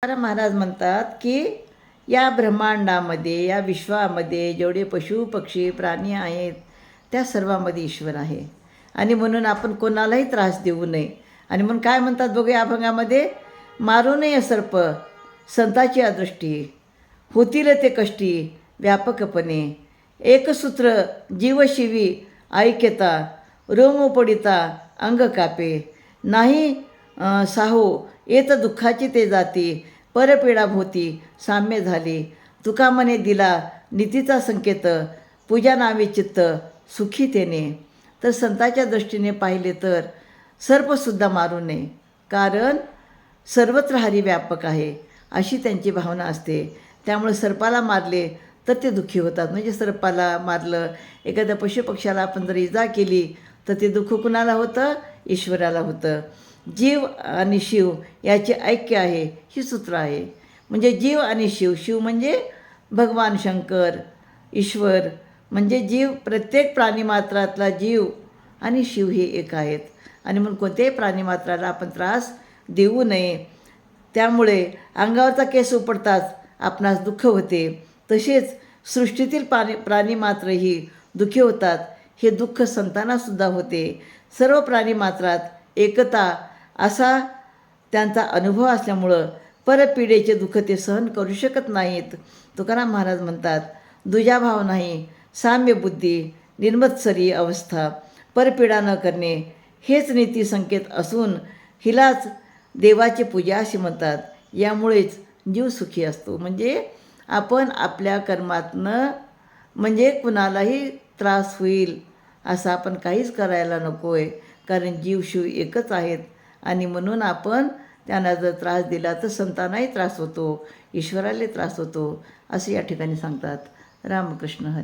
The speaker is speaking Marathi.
महाराज म्हणतात की या ब्रह्मांडामध्ये, या विश्वामध्ये जेवढे पशु पक्षी प्राणी आहेत त्या सर्वांमध्ये ईश्वर आहे. आणि म्हणून आपण कोणालाही त्रास देऊ नये. आणि म्हणून काय म्हणतात बघूया अभंगामध्ये, मारू नये सर्प संताची अदृष्टी, होतील ते कष्टी व्यापकपणे, एकसूत्र जीवशिवी ऐक्यता, रोम पडिता अंग कापे, नाही साहो येत दुःखाची ते जाती, परपीडा भोवती साम्य झाली, तुका मने दिला नीतीचा संकेत, पूजा नावे चित्त सुखी तेने. तर संताच्या दृष्टीने पाहिले तर सर्पसुद्धा मारू नये, कारण सर्वत्र हरी व्यापक आहे अशी त्यांची भावना असते. त्यामुळे सर्पाला मारले तर ते दुःखी होतात. म्हणजे सर्पाला मारलं, एखाद्या पशुपक्ष्याला आपण जर इजा केली तर ते दुःख कुणाला होतं? ईश्वराला होतं. जीव आणि शिव याचे ऐक्य आहे, ही सूत्र आहे. म्हणजे जीव आणि शिव, शिव म्हणजे भगवान शंकर, ईश्वर म्हणजे जीव. प्रत्येक प्राणीमात्रातला जीव आणि शिव हे एक आहेत. आणि म्हणून कोणत्याही प्राणीमात्राला आपण त्रास देऊ नये. त्यामुळे अंगावरचा केस उपडताच आपणास दुःख होते, तसेच सृष्टीतील प्राणीमात्रही दुःखी होतात. हे दुःख संतांनासुद्धा होते. सर्व प्राणीमात्रात एकता असा त्यांचा अनुभव असल्यामुळं परपिढीचे दुःख ते सहन करू शकत नाहीत. तुकाराम महाराज म्हणतात, दुजाभाव नाही साम्य बुद्धी, निर्मत्सरी अवस्था, परपीडा न करणे हेच नीती संकेत असून हिलाच देवाची पूजा अशी म्हणतात. यामुळेच जीव सुखी असतो. म्हणजे आपण आपल्या कर्मातनं म्हणजे कुणालाही त्रास होईल असं आपण काहीच करायला नको आहे, कारण जीव शिव एकच आहेत. आणि म्हणून आपण त्यांना जर त्रास दिला तर संतांनाही त्रास होतो, ईश्वराला त्रास होतो, असे या ठिकाणी सांगतात. रामकृष्ण हरी.